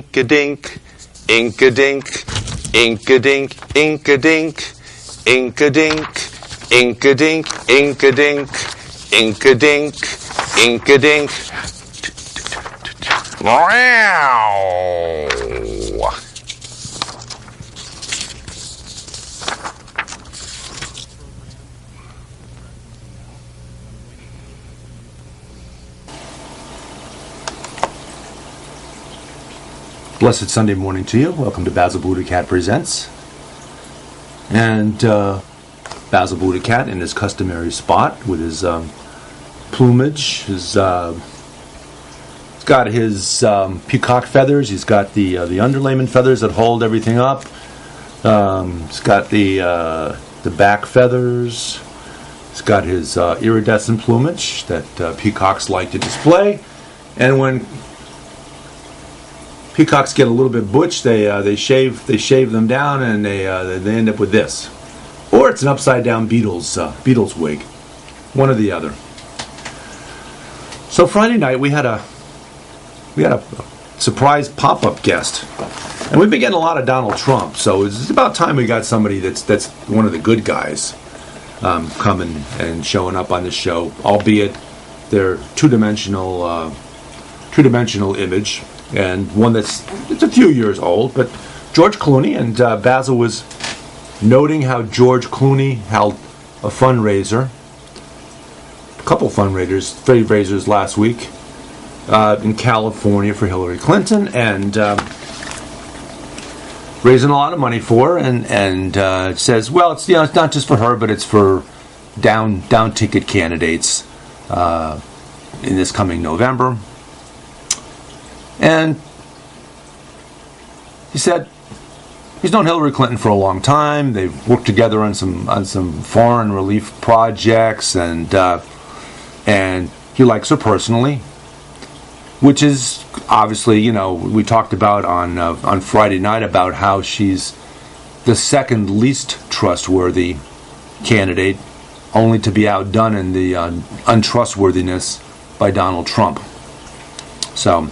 ink-a-dink, ink-a-dink, ink-a-dink, ink-a-dink, ink-a-dink, ink-a-dink, ink-a-dink, ink-a-dink, ink-a-dink. Wow! Blessed Sunday morning to you. Welcome to Basil BuddhaCat Presents. And Basil BuddhaCat in his customary spot with his plumage. He's got his peacock feathers. He's got the underlayment feathers that hold everything up. He's got the back feathers. He's got his iridescent plumage that peacocks like to display. And when peacocks get a little bit butch, they shave them down, and they end up with this, or it's an upside down Beatles wig, one or the other. So Friday night we had a surprise pop-up guest, and we've been getting a lot of Donald Trump. So it's about time we got somebody that's one of the good guys coming and showing up on the show, albeit they're two-dimensional image. And one it's a few years old, but George Clooney, and Basil was noting how George Clooney held a fundraiser, a couple fundraisers last week in California for Hillary Clinton, and raising a lot of money for her, and says, well, it's not just for her, but it's for down ticket candidates in this coming November. And he said he's known Hillary Clinton for a long time. They've worked together on some foreign relief projects, and he likes her personally, which is obviously, we talked about on Friday night about how she's the second least trustworthy candidate, only to be outdone in the untrustworthiness by Donald Trump. So,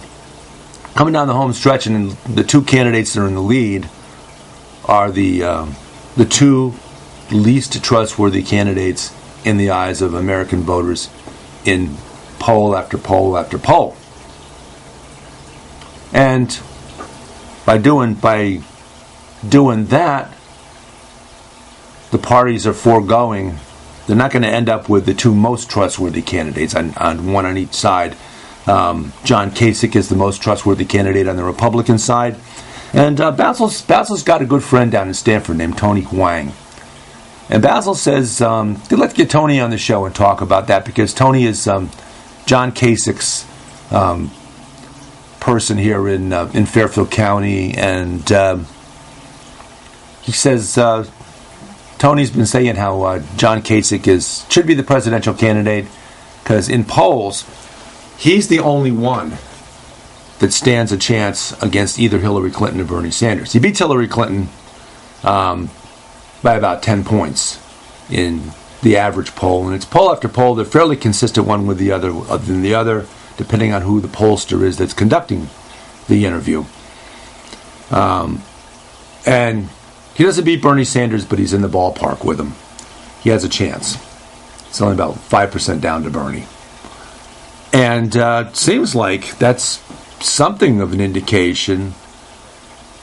coming down the home stretch, and the two candidates that are in the lead are the two least trustworthy candidates in the eyes of American voters in poll after poll after poll. And by doing that, the parties are foregoing. They're not going to end up with the two most trustworthy candidates on one on each side. John Kasich is the most trustworthy candidate on the Republican side, and Basil's got a good friend down in Stanford named Tony Huang. And Basil says, let's get Tony on the show and talk about that, because Tony is John Kasich's person here in Fairfield County, and he says Tony's been saying how John Kasich should be the presidential candidate, because in polls he's the only one that stands a chance against either Hillary Clinton or Bernie Sanders. He beats Hillary Clinton by about 10 points in the average poll, and it's poll after poll. They're fairly consistent one with the other, depending on who the pollster is that's conducting the interview. And he doesn't beat Bernie Sanders, but he's in the ballpark with him. He has a chance. It's only about 5% down to Bernie. And it seems like that's something of an indication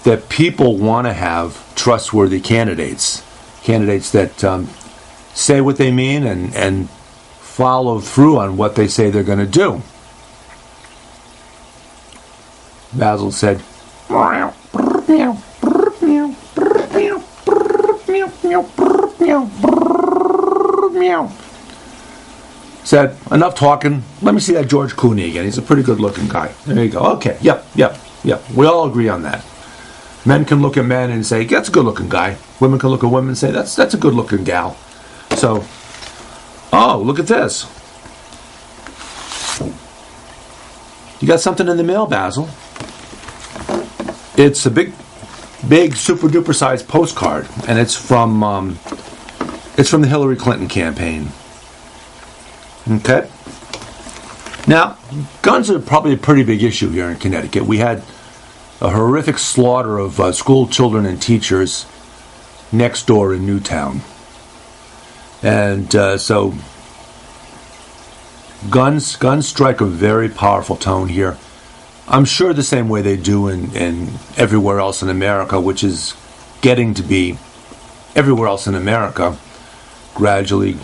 that people want to have trustworthy candidates that say what they mean and follow through on what they say they're going to do. Basil said, said, enough talking. Let me see that George Clooney again. He's a pretty good-looking guy. There you go. Okay, yep. We all agree on that. Men can look at men and say, that's a good-looking guy. Women can look at women and say, that's a good-looking gal. So, look at this. You got something in the mail, Basil. It's a big, super-duper sized postcard, and it's from the Hillary Clinton campaign. Okay. Now, guns are probably a pretty big issue here in Connecticut. We had a horrific slaughter of school children and teachers next door in Newtown. And so guns strike a very powerful tone here. I'm sure the same way they do in everywhere else in America, which is getting to be everywhere else in America, gradually,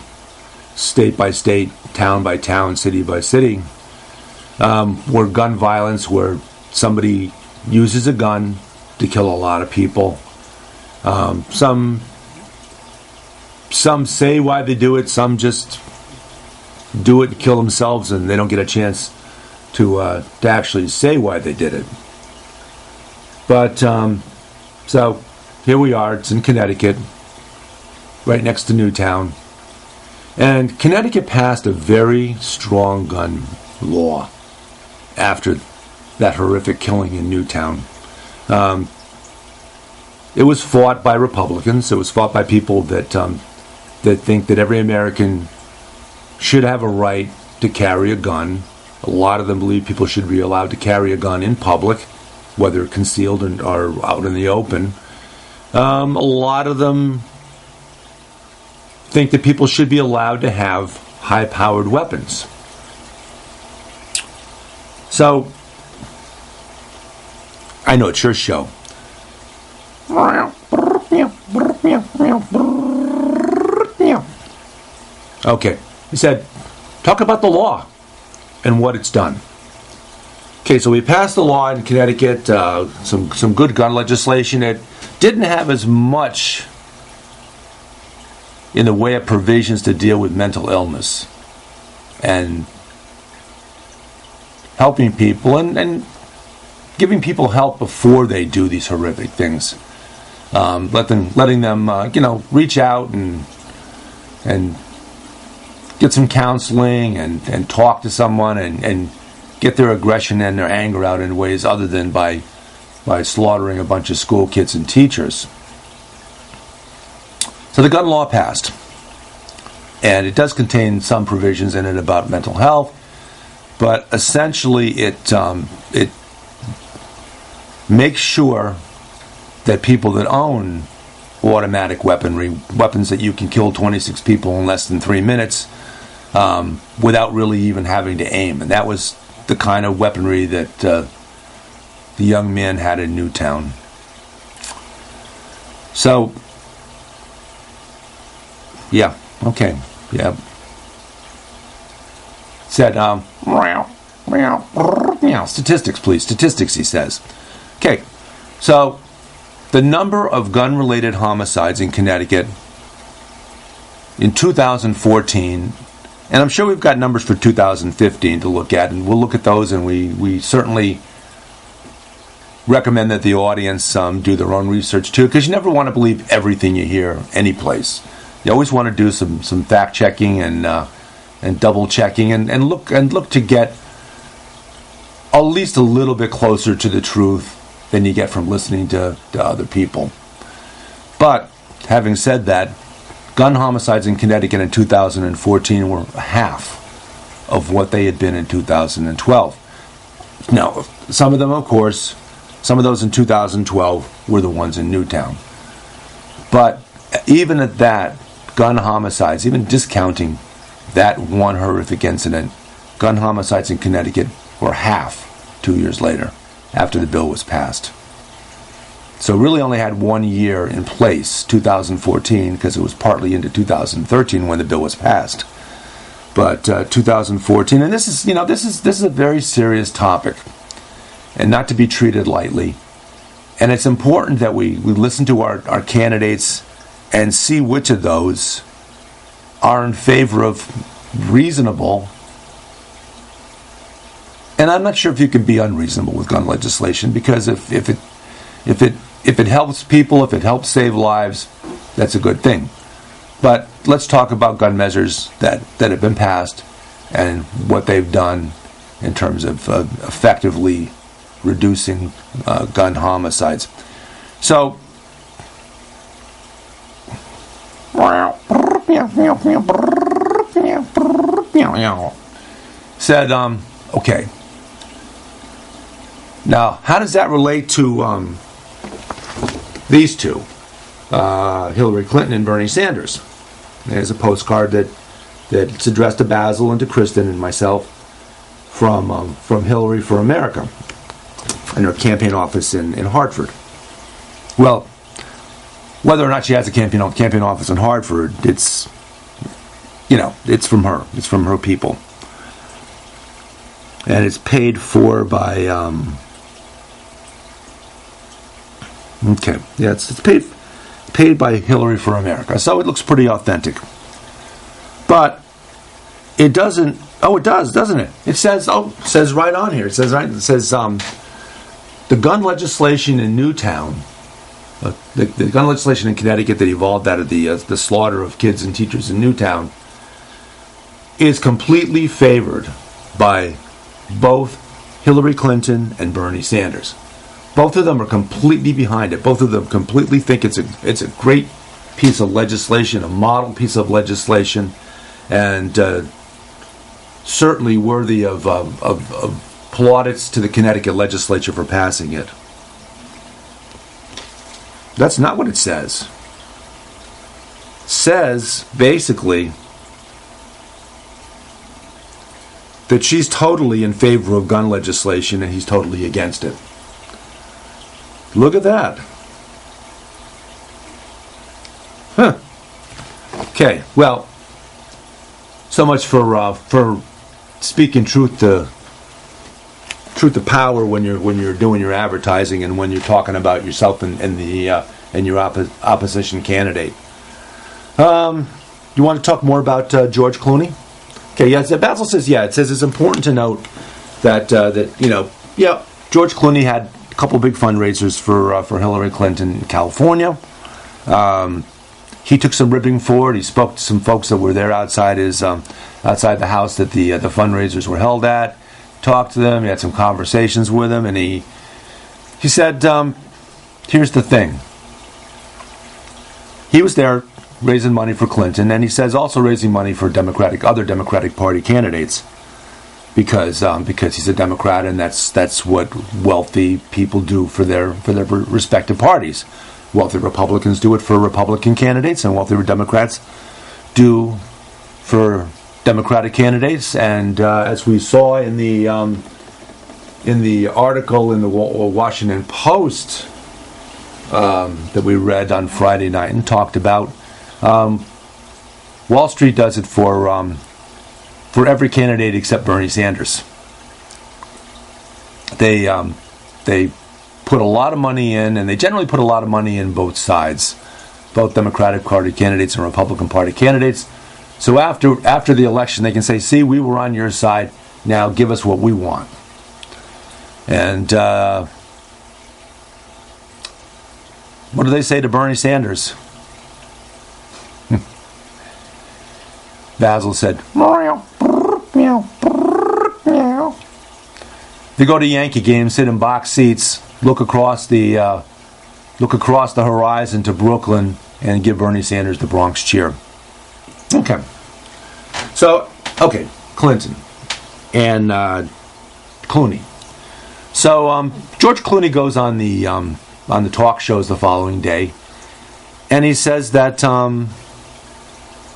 state by state, town by town, city by city, where gun violence, where somebody uses a gun to kill a lot of people. Some say why they do it, some just do it and kill themselves, and they don't get a chance to actually say why they did it. But so here we are. It's in Connecticut, right next to Newtown, and Connecticut passed a very strong gun law after that horrific killing in Newtown. It was fought by Republicans. It was fought by people that think that every American should have a right to carry a gun. A lot of them believe people should be allowed to carry a gun in public, whether concealed or out in the open. A lot of them think that people should be allowed to have high-powered weapons. So, I know it's your show. Okay, he said, talk about the law and what it's done. Okay, so we passed the law in Connecticut, some good gun legislation. It didn't have as much in the way of provisions to deal with mental illness and helping people and giving people help before they do these horrific things. Letting them reach out and get some counseling and talk to someone and get their aggression and their anger out in ways other than by slaughtering a bunch of school kids and teachers. So the gun law passed, and it does contain some provisions in it about mental health, but essentially it makes sure that people that own automatic weaponry, weapons that you can kill 26 people in less than 3 minutes, without really even having to aim. And that was the kind of weaponry that the young man had in Newtown. So, yeah, okay, yeah. Said, statistics, please. Statistics, he says. Okay, so the number of gun-related homicides in Connecticut in 2014, and I'm sure we've got numbers for 2015 to look at, and we'll look at those, and we certainly recommend that the audience do their own research too, because you never want to believe everything you hear any place. You always want to do some fact checking and double checking and look to get at least a little bit closer to the truth than you get from listening to other people. But having said that, gun homicides in Connecticut in 2014 were half of what they had been in 2012. Now, some of them, of course, some of those in 2012 were the ones in Newtown. But even at that, gun homicides, even discounting that one horrific incident, gun homicides in Connecticut were half 2 years later, after the bill was passed. So really only had 1 year in place, 2014, because it was partly into 2013 when the bill was passed. But 2014, and this is a very serious topic, and not to be treated lightly. And it's important that we listen to our candidates and see which of those are in favor of reasonable. And I'm not sure if you can be unreasonable with gun legislation, because if it helps people, if it helps save lives, that's a good thing. But let's talk about gun measures that have been passed and what they've done in terms of effectively reducing gun homicides. So, said, okay, Now, how does that relate to these two, Hillary Clinton and Bernie Sanders? There's a postcard that's addressed to Basil and to Kristen and myself from Hillary for America in her campaign office in Hartford. Well, whether or not she has a campaign office in Hartford, it's from her. It's from her people. And it's paid for by, it's paid by Hillary for America. So it looks pretty authentic. But it doesn't, it does, doesn't it? It says right on here, it says the gun legislation in Newtown, the gun legislation in Connecticut that evolved out of the slaughter of kids and teachers in Newtown is completely favored by both Hillary Clinton and Bernie Sanders. Both of them are completely behind it. Both of them completely think it's a great piece of legislation, a model piece of legislation, and certainly worthy of plaudits to the Connecticut legislature for passing it. That's not what it says. It says, basically, that she's totally in favor of gun legislation and he's totally against it. Look at that. Huh. Okay, well, so much for speaking truth to power when you're doing your advertising and when you're talking about yourself and your opposition candidate. You want to talk more about George Clooney? Okay, yeah. Basil says, it says it's important to note that George Clooney had a couple big fundraisers for Hillary Clinton in California. He took some ribbing for it. He spoke to some folks that were there outside the house that the fundraisers were held at. Talked to them. He had some conversations with them, and he said, "Here's the thing." He was there raising money for Clinton, and he says also raising money for other Democratic Party candidates, because he's a Democrat, and that's what wealthy people do for their respective parties. Wealthy Republicans do it for Republican candidates, and wealthy Democrats do for Democratic candidates. And as we saw in the article in the Washington Post that we read on Friday night and talked about, Wall Street does it for every candidate except Bernie Sanders. They put a lot of money in, and they generally put a lot of money in both sides, both Democratic Party candidates and Republican Party candidates. So after the election, they can say, "See, we were on your side. Now give us what we want." And what do they say to Bernie Sanders? Basil said, they go to Yankee games, sit in box seats, look across the horizon to Brooklyn, and give Bernie Sanders the Bronx cheer. Okay. So, Clinton and Clooney. So George Clooney goes on the talk shows the following day, and he says that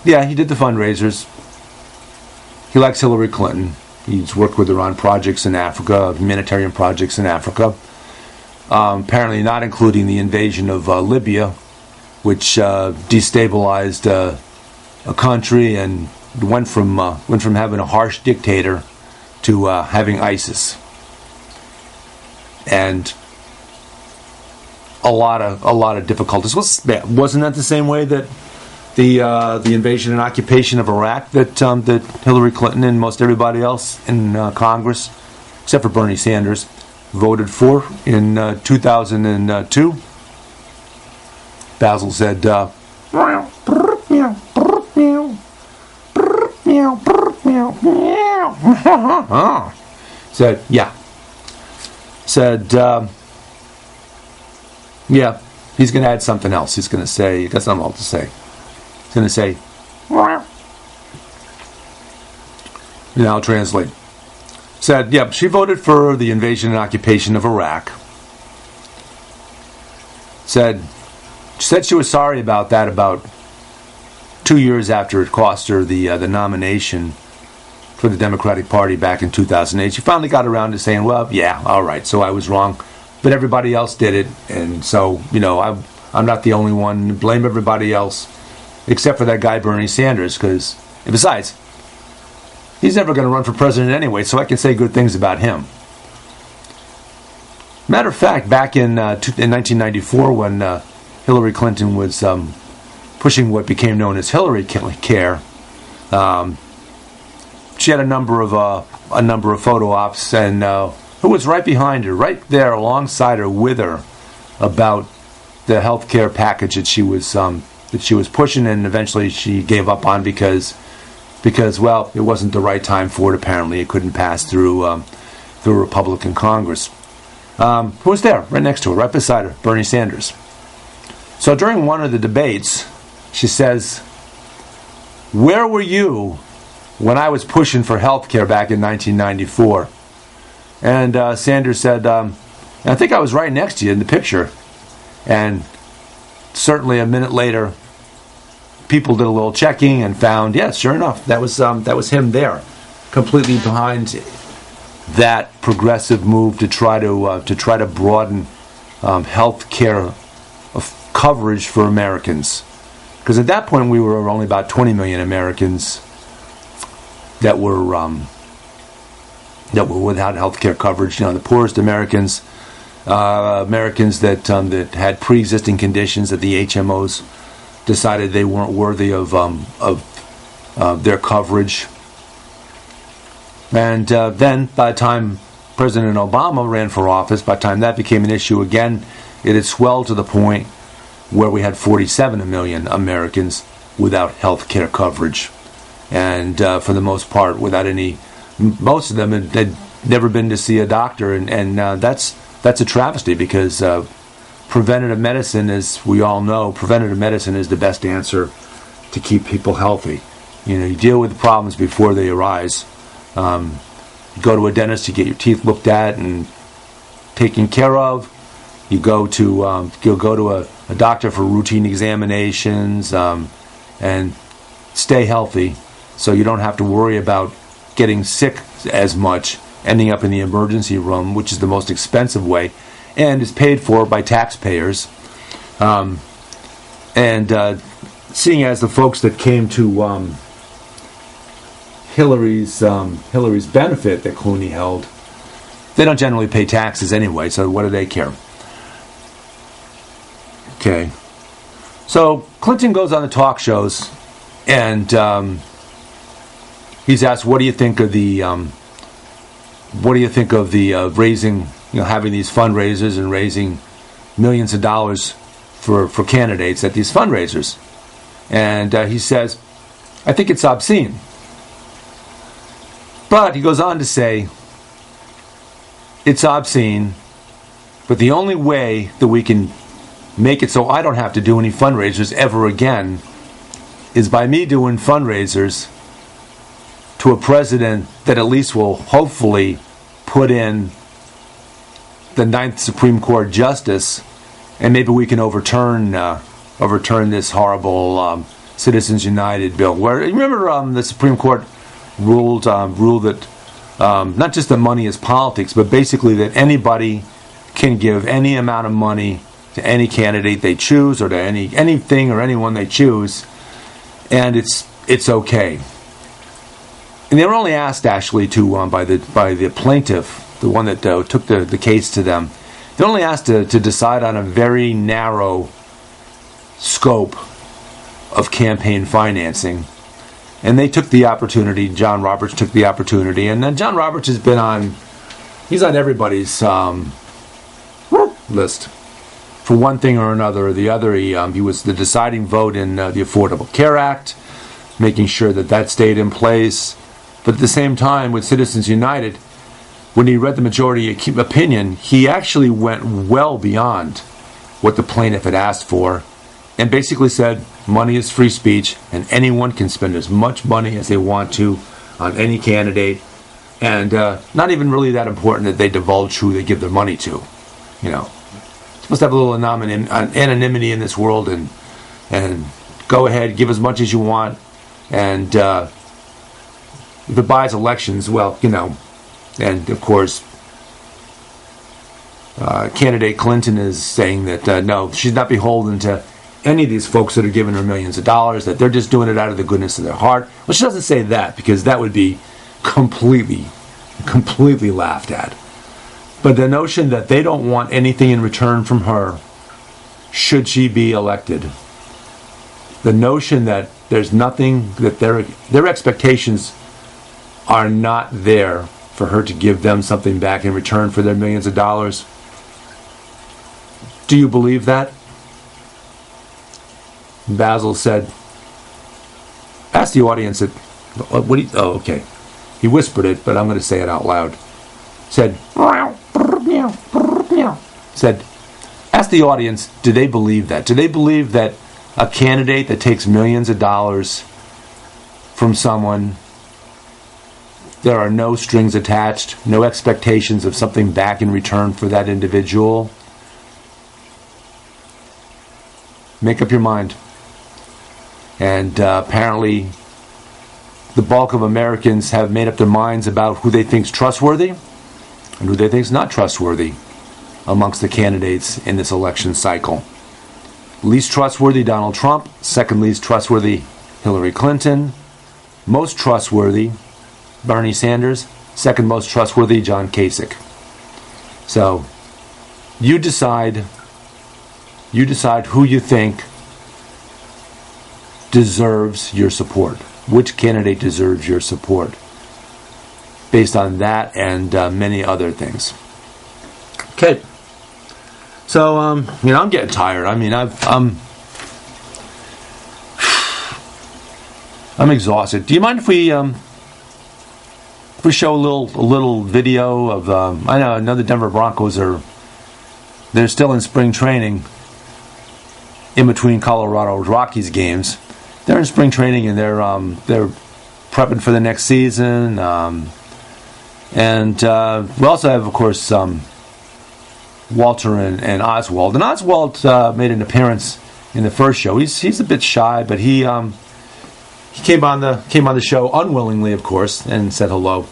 he did the fundraisers. He likes Hillary Clinton. He's worked with her on projects in Africa, humanitarian projects in Africa. Apparently not including the invasion of Libya, which destabilized a country and went from having a harsh dictator to having ISIS, and a lot of difficulties. Wasn't that the same way that the invasion and occupation of Iraq that Hillary Clinton and most everybody else in Congress, except for Bernie Sanders, voted for in 2002? Basil said, he's going to add something else. He's going to say, he got something else to say. He's going to say, I'll translate. said, yep, she voted for the invasion and occupation of Iraq. She said she was sorry about that about 2 years after it cost her the nomination for the Democratic Party back in 2008. She finally got around to saying, well, yeah, all right, so I was wrong, but everybody else did it, and so, I'm not the only one. Blame everybody else, except for that guy Bernie Sanders, because, besides, he's never going to run for president anyway, so I can say good things about him. Matter of fact, back in 1994, when Hillary Clinton was pushing what became known as Hillary Care, she had a number of photo ops, and who was right behind her, right there alongside her, with her, about the health care package that she was pushing, and eventually she gave up on because well, it wasn't the right time for it. Apparently, it couldn't pass through Republican Congress. Who was there, right next to her, right beside her? Bernie Sanders. So during one of the debates, she says, "Where were you when I was pushing for health care back in 1994? And Sanders said, I think I was right next to you in the picture. And certainly a minute later, people did a little checking and found, yeah, sure enough, that was him there, completely behind that progressive move to try to broaden health care coverage for Americans. Because at that point, we were only about 20 million Americans that were without health care coverage. The poorest Americans, Americans that had pre-existing conditions that the HMOs decided they weren't worthy of their coverage. And then, by the time President Obama ran for office, by the time that became an issue again, it had swelled to the point where we had 47 million Americans without health care coverage. And for the most part, most of them had never been to see a doctor, and that's a travesty, because preventative medicine, as we all know, preventative medicine is the best answer to keep people healthy. You deal with the problems before they arise. You go to a dentist to get your teeth looked at and taken care of. You go to a doctor for routine examinations, and stay healthy, so you don't have to worry about getting sick as much, ending up in the emergency room, which is the most expensive way, and is paid for by taxpayers. Seeing as the folks that came to Hillary's benefit that Clooney held, they don't generally pay taxes anyway, so what do they care? Okay, so Clinton goes on the talk shows, and he's asked, "What do you think of the raising, having these fundraisers and raising millions of dollars for candidates at these fundraisers?" And he says, "I think it's obscene." But he goes on to say, "It's obscene, but the only way that we can make it so I don't have to do any fundraisers ever again is by me doing fundraisers to a president that at least will hopefully put in the 9th Supreme Court justice, and maybe we can overturn this horrible Citizens United bill." Where, remember, the Supreme Court ruled that not just that money is politics, but basically that anybody can give any amount of money to any candidate they choose, or to anything or anyone they choose, and it's okay. And they were only asked, actually, by the plaintiff, the one that took the case to them. They're only asked to decide on a very narrow scope of campaign financing. And they took the opportunity, John Roberts took the opportunity, and then John Roberts has been he's on everybody's list for one thing or another or the other. He was the deciding vote in the Affordable Care Act, making sure that stayed in place. But at the same time, with Citizens United, when he read the majority opinion, he actually went well beyond what the plaintiff had asked for, and basically said money is free speech, and anyone can spend as much money as they want to on any candidate, And not even really that important that they divulge who they give their money to. You know, supposed to have a little anonymity in this world, and go ahead, give as much as you want, and if it buys elections, well, you know, and of course, candidate Clinton is saying that no, she's not beholden to any of these folks that are giving her millions of dollars, that they're just doing it out of the goodness of their heart. Well, she doesn't say that, because that would be completely laughed at. But the notion that they don't want anything in return from her should she be elected, the notion that there's nothing, that their expectations are not there for her to give them something back in return for their millions of dollars. Do you believe that? Basil said, ask the audience that, what do you, oh, okay. He whispered it, but I'm going to say it out loud. Said, ask the audience, do they believe that? Do they believe that a candidate that takes millions of dollars from someone, there are no strings attached, no expectations of something back in return for that individual? Make up your mind. And apparently the bulk of Americans have made up their minds about who they think is trustworthy and who they think is not trustworthy amongst the candidates in this election cycle. Least trustworthy, Donald Trump. Second least trustworthy, Hillary Clinton. Most trustworthy, Bernie Sanders. Second most trustworthy, John Kasich. So, you decide who you think deserves your support. Which candidate deserves your support? Based on that and many other things. Okay. So, I'm getting tired. I mean, I'm exhausted. Do you mind if we show a little I know the Denver Broncos they're still in spring training in between Colorado Rockies games. They're in spring training and they're prepping for the next season. And we also have, of course, Walter and Oswald. And Oswald made an appearance in the first show. He's a bit shy, but he came on the show unwillingly, of course, and said hello.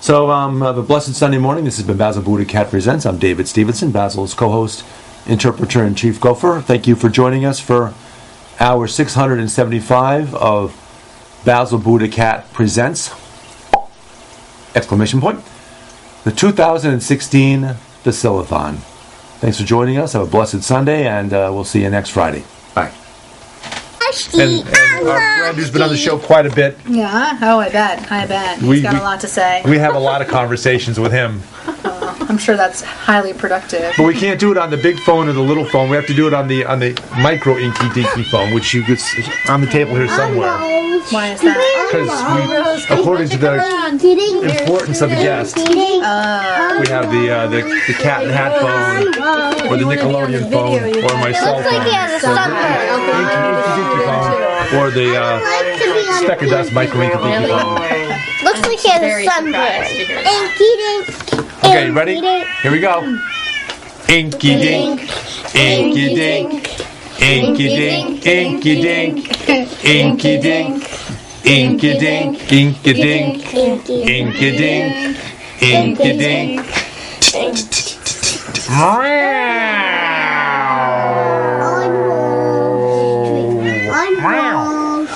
So have a blessed Sunday morning. This has been Basil BuddhaCat Presents. I'm David Stevenson, Basil's co-host, interpreter, and chief gopher. Thank you for joining us for hour 675 of Basil BuddhaCat Presents! Exclamation point. The 2016 Basil-Athon. Thanks for joining us. Have a blessed Sunday, and we'll see you next Friday. Bye. And our friend who's been on the show quite a bit. Yeah? Oh, I bet. He's got a lot to say. We have a lot of conversations with him. I'm sure that's highly productive. But we can't do it on the big phone or the little phone. We have to do it on the micro inky dinky phone, which you could on the table here somewhere. Why is that? Because according to the importance of the guest, we have the cat and hat phone, or the Nickelodeon phone, or my cell phone, or the speck of dust micro inky dinky phone. Looks like he has a sunburn. Inky dink. Okay, ready? Here we go. Inky dink, inky dink, inky dink, inky dink, inky dink, inky dink, inky dink, inky dink, inky dink.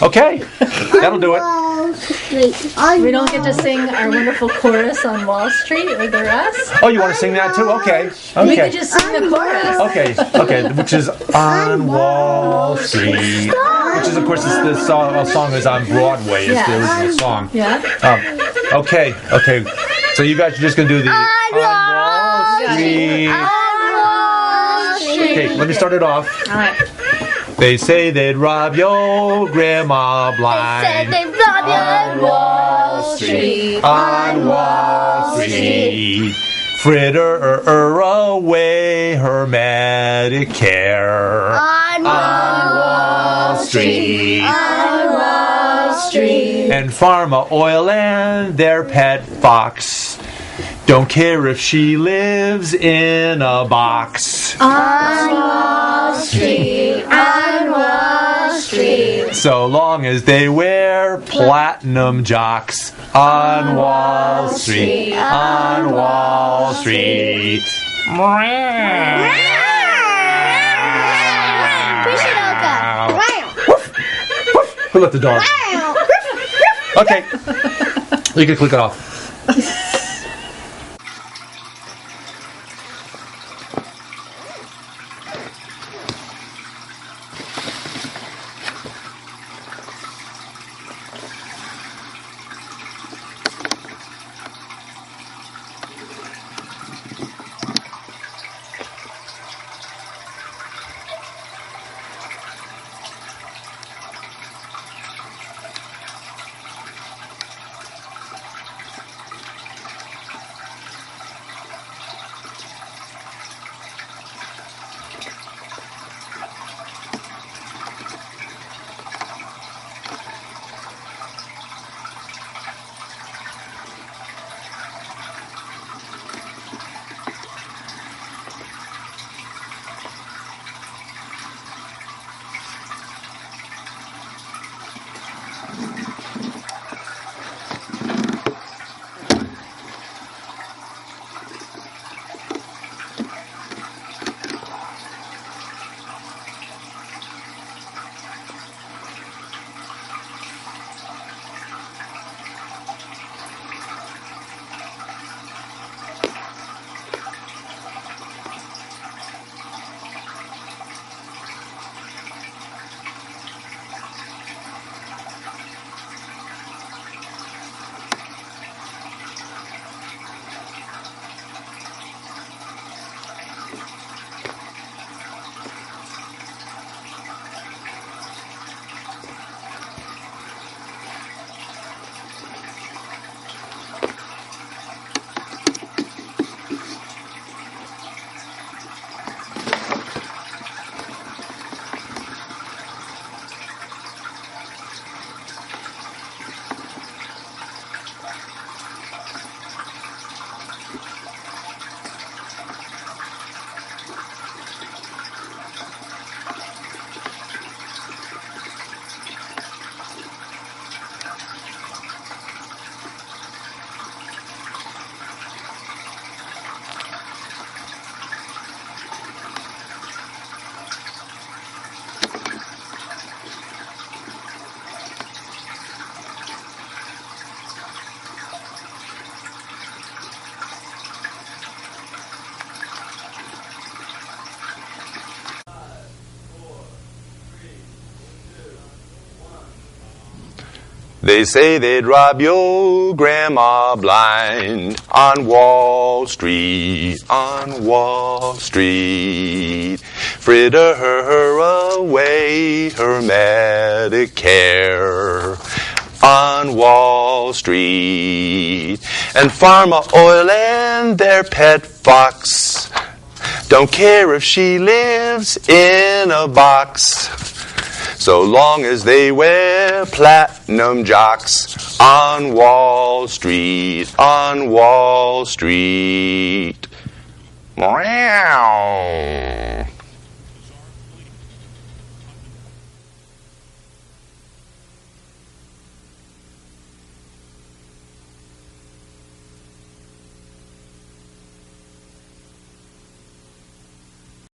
Okay, that'll do it. We don't get to sing our wonderful chorus on Wall Street with the rest? Oh, you want to sing that too? Okay. We could just sing the chorus. Okay, which is On Wall Street. Which is, of course, the song is on Broadway. It's the original song. Yeah. Okay. So you guys are just going to do the On Wall Street. Okay, let me start it off. All right. They say they'd rob your grandma blind. On Wall Street. On Wall Street. Fritter away her Medicare. On Wall Street. On Wall Street. And Pharma Oil and their pet fox. Don't care if she lives in a box. On Wall Street, on Wall Street. So long as they wear platinum jocks. On Wall Street, on Wall Street. Who let the dog? Okay. You can click it off. They say they'd rob your grandma blind on Wall Street, on Wall Street. Fritter her away her Medicare on Wall Street. And Pharma Oil and their pet fox don't care if she lives in a box, so long as they wear platinum jocks on Wall Street, on Wall Street. Meow.